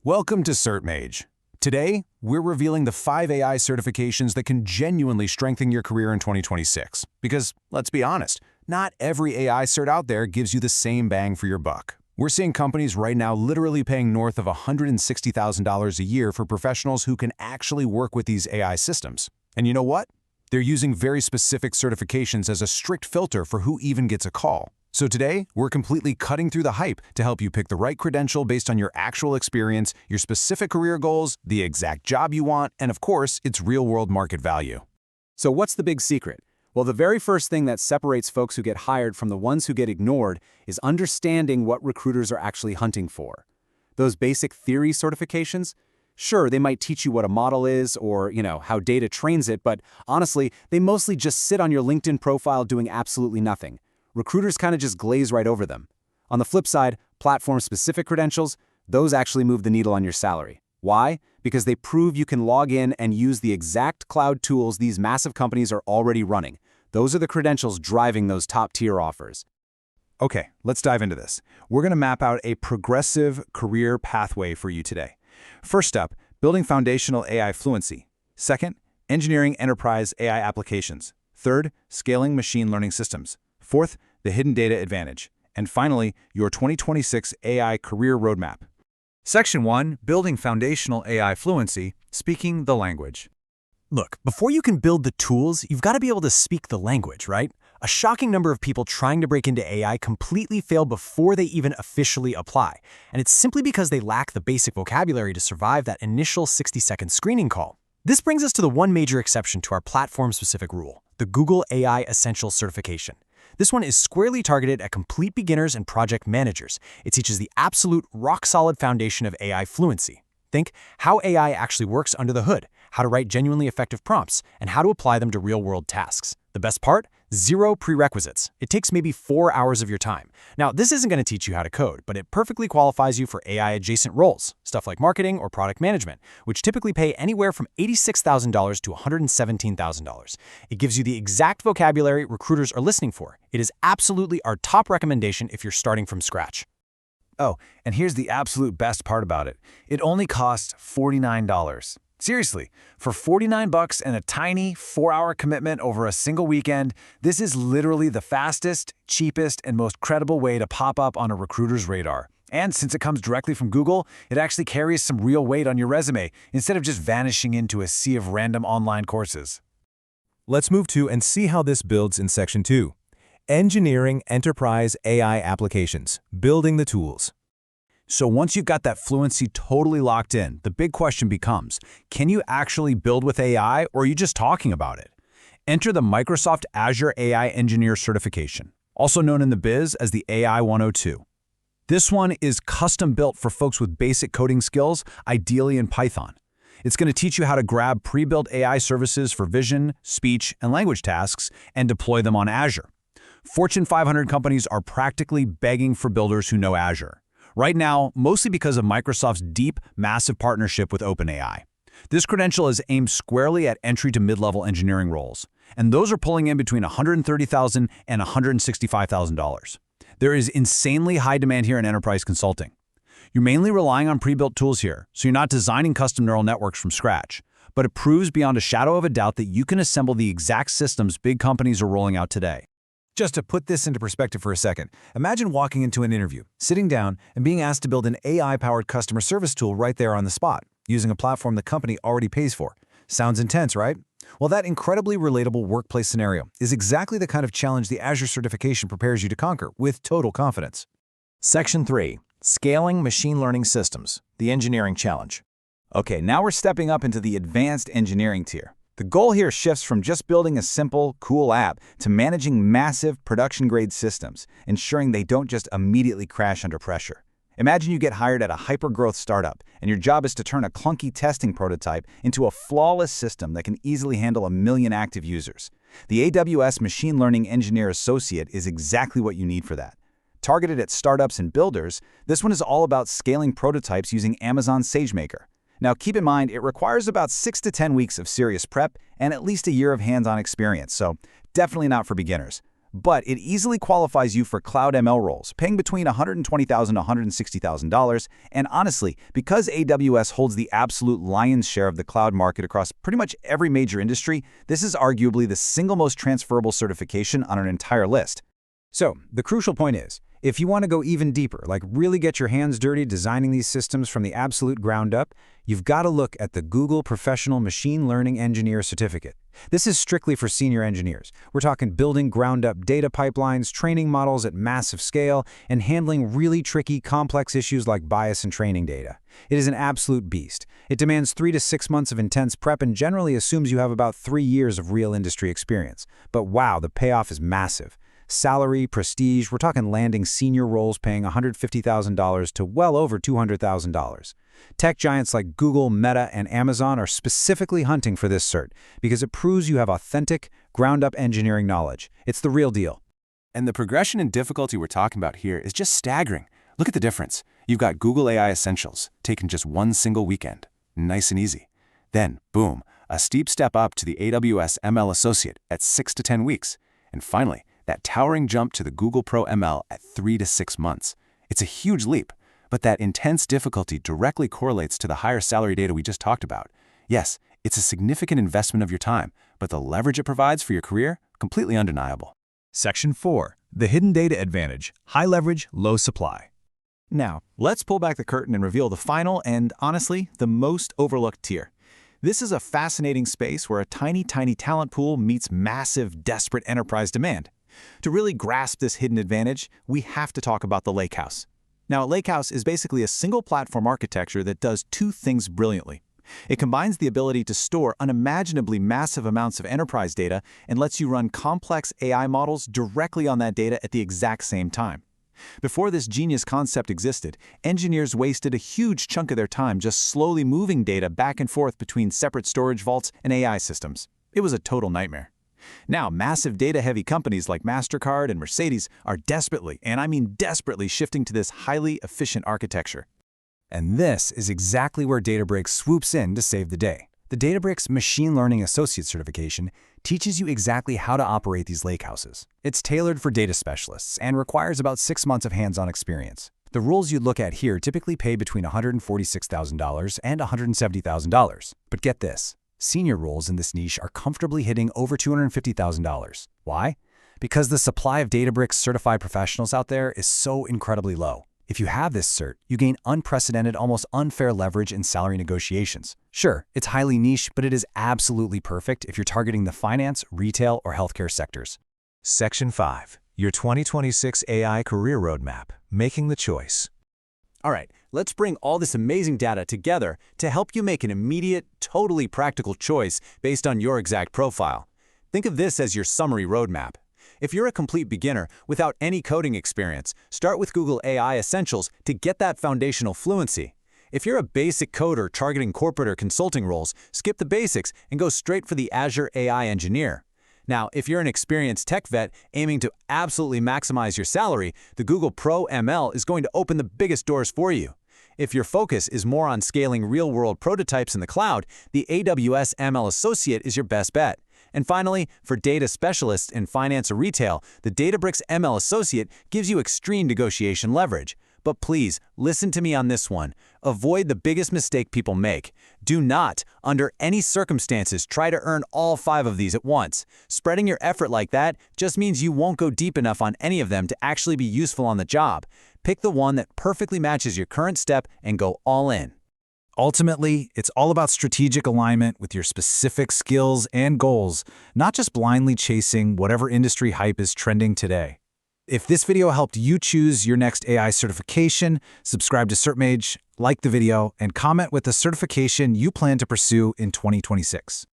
Welcome to Cert Mage. Today, we're revealing the 5 AI certifications that can genuinely strengthen your career in 2026. Because, let's be honest, not every AI cert out there gives you the same bang for your buck. We're seeing companies right now literally paying north of $160,000 a year for professionals who can actually work with these AI systems. And you know what? They're using very specific certifications as a strict filter for who even gets a call. So today, we're completely cutting through the hype to help you pick the right credential based on your actual experience, your specific career goals, the exact job you want, and of course, its real-world market value. So what's the big secret? Well, the very first thing that separates folks who get hired from the ones who get ignored is understanding what recruiters are actually hunting for. Those basic theory certifications? Sure, they might teach you what a model is or, how data trains it, but honestly, they mostly just sit on your LinkedIn profile doing absolutely nothing. Recruiters kind of just glaze right over them. On the flip side, platform-specific credentials, those actually move the needle on your salary. Why? Because they prove you can log in and use the exact cloud tools these massive companies are already running. Those are the credentials driving those top-tier offers. Okay, let's dive into this. We're going to map out a progressive career pathway for you today. First up, building foundational AI fluency. Second, engineering enterprise AI applications. Third, scaling machine learning systems. Fourth, the hidden data advantage. And finally, your 2026 AI career roadmap. Section 1, building foundational AI fluency, speaking the language. Look, before you can build the tools, you've got to be able to speak the language, right? A shocking number of people trying to break into AI completely fail before they even officially apply. And it's simply because they lack the basic vocabulary to survive that initial 60-second screening call. This brings us to the one major exception to our platform-specific rule, the Google AI Essentials certification. This one is squarely targeted at complete beginners and project managers. It teaches the absolute rock-solid foundation of AI fluency. Think how AI actually works under the hood, how to write genuinely effective prompts, and how to apply them to real-world tasks. The best part? Zero prerequisites. It takes maybe 4 hours of your time. Now, this isn't going to teach you how to code, but it perfectly qualifies you for AI-adjacent roles, stuff like marketing or product management, which typically pay anywhere from $86,000 to $117,000. It gives you the exact vocabulary recruiters are listening for. It is absolutely our top recommendation if you're starting from scratch. Oh, and here's the absolute best part about it. It only costs $49. Seriously, for $49 and a tiny 4-hour commitment over a single weekend, this is literally the fastest, cheapest, and most credible way to pop up on a recruiter's radar. And since it comes directly from Google, it actually carries some real weight on your resume, instead of just vanishing into a sea of random online courses. Let's move to and see how this builds in Section 2. Engineering enterprise AI applications, building the tools. So once you've got that fluency totally locked in, the big question becomes, can you actually build with AI, or are you just talking about it? Enter the Microsoft Azure AI Engineer certification, also known in the biz as the AI 102. This one is custom built for folks with basic coding skills, ideally in Python. It's going to teach you how to grab pre-built AI services for vision, speech, and language tasks and deploy them on Azure. Fortune 500 companies are practically begging for builders who know Azure. Right now, mostly because of Microsoft's deep, massive partnership with OpenAI. This credential is aimed squarely at entry to mid-level engineering roles, and those are pulling in between $130,000 and $165,000. There is insanely high demand here in enterprise consulting. You're mainly relying on pre-built tools here, so you're not designing custom neural networks from scratch, but it proves beyond a shadow of a doubt that you can assemble the exact systems big companies are rolling out today. Just to put this into perspective for a second, imagine walking into an interview, sitting down, and being asked to build an AI-powered customer service tool right there on the spot, using a platform the company already pays for. Sounds intense, right? Well, that incredibly relatable workplace scenario is exactly the kind of challenge the Azure certification prepares you to conquer with total confidence. Section 3, scaling machine learning systems, the engineering challenge. Okay, now we're stepping up into the advanced engineering tier. The goal here shifts from just building a simple, cool app to managing massive production-grade systems, ensuring they don't just immediately crash under pressure. Imagine you get hired at a hyper-growth startup, and your job is to turn a clunky testing prototype into a flawless system that can easily handle 1 million active users. The AWS Machine Learning Engineer Associate is exactly what you need for that. Targeted at startups and builders, this one is all about scaling prototypes using Amazon SageMaker. Now, keep in mind, it requires about 6 to 10 weeks of serious prep and at least a year of hands-on experience, so definitely not for beginners. but it easily qualifies you for cloud ML roles, paying between $120,000 to $160,000. And honestly, because AWS holds the absolute lion's share of the cloud market across pretty much every major industry, this is arguably the single most transferable certification on an entire list. So, the crucial point is, if you want to go even deeper, like really get your hands dirty designing these systems from the absolute ground up, you've got to look at the Google Professional Machine Learning Engineer Certificate. This is strictly for senior engineers. We're talking building ground-up data pipelines, training models at massive scale, and handling really tricky, complex issues like bias and training data. It is an absolute beast. It demands 3 to 6 months of intense prep and generally assumes you have about 3 years of real industry experience. But wow, the payoff is massive. Salary, prestige, we're talking landing senior roles paying $150,000 to well over $200,000. Tech giants like Google, Meta, and Amazon are specifically hunting for this cert because it proves you have authentic, ground-up engineering knowledge. It's the real deal. And the progression in difficulty we're talking about here is just staggering. Look at the difference. You've got Google AI Essentials, taken just one single weekend. Nice and easy. Then, boom, a steep step up to the AWS ML Associate at 6 to 10 weeks. And finally, that towering jump to the Google Pro ML at 3 to 6 months. It's a huge leap, but that intense difficulty directly correlates to the higher salary data we just talked about. Yes, it's a significant investment of your time, but the leverage it provides for your career, completely undeniable. Section 4. The Hidden Data Advantage. High leverage, low supply. Now, let's pull back the curtain and reveal the final and, honestly, the most overlooked tier. This is a fascinating space where a tiny talent pool meets massive, desperate enterprise demand. To really grasp this hidden advantage, we have to talk about the Lakehouse. Now, a Lakehouse is basically a single platform architecture that does two things brilliantly. It combines the ability to store unimaginably massive amounts of enterprise data and lets you run complex AI models directly on that data at the exact same time. Before this genius concept existed, engineers wasted a huge chunk of their time just slowly moving data back and forth between separate storage vaults and AI systems. It was a total nightmare. Now, massive data-heavy companies like MasterCard and Mercedes are desperately, and I mean desperately, shifting to this highly efficient architecture. And this is exactly where Databricks swoops in to save the day. The Databricks Machine Learning Associate certification teaches you exactly how to operate these lakehouses. It's tailored for data specialists and requires about 6 months of hands-on experience. The roles you'd look at here typically pay between $146,000 and $170,000. But get this. Senior roles in this niche are comfortably hitting over $250,000. Why? Because the supply of Databricks certified professionals out there is so incredibly low. If you have this cert, you gain unprecedented, almost unfair leverage in salary negotiations. Sure, it's highly niche, but it is absolutely perfect if you're targeting the finance, retail, or healthcare sectors. Section 5. Your 2026 AI Career Roadmap. Making the choice. All right, let's bring all this amazing data together to help you make an immediate, totally practical choice based on your exact profile. Think of this as your summary roadmap. If you're a complete beginner without any coding experience, start with Google AI Essentials to get that foundational fluency. If you're a basic coder targeting corporate or consulting roles, skip the basics and go straight for the Azure AI Engineer. Now, if you're an experienced tech vet aiming to absolutely maximize your salary, the Google Pro ML is going to open the biggest doors for you. If your focus is more on scaling real-world prototypes in the cloud, the AWS ML Associate is your best bet. And finally, for data specialists in finance or retail, the Databricks ML Associate gives you extreme negotiation leverage. But please, listen to me on this one. Avoid the biggest mistake people make. Do not, under any circumstances, try to earn all 5 of these at once. Spreading your effort like that just means you won't go deep enough on any of them to actually be useful on the job. Pick the one that perfectly matches your current step and go all in. Ultimately, it's all about strategic alignment with your specific skills and goals, not just blindly chasing whatever industry hype is trending today. If this video helped you choose your next AI certification, subscribe to Cert Mage, like the video, and comment with the certification you plan to pursue in 2026.